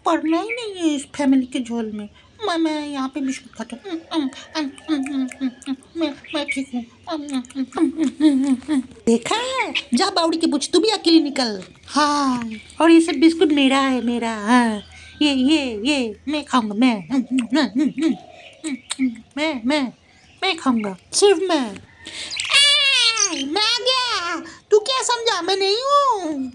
पढ़ना ही नहीं है इस फैमिली के झोल में। मैं यहाँ पे बिस्कुट खाता हूँ। मैं ठीक हूँ। देखा है, जा बावड़ी के पूछ, तू भी अकेली निकल। हाँ, और ये सब बिस्कुट मेरा है, मेरा। हाँ, ये मैं खाऊंगा, मैं खाऊंगा, सिर्फ मैं आ गया। तू क्या समझा, मैं नहीं हूँ।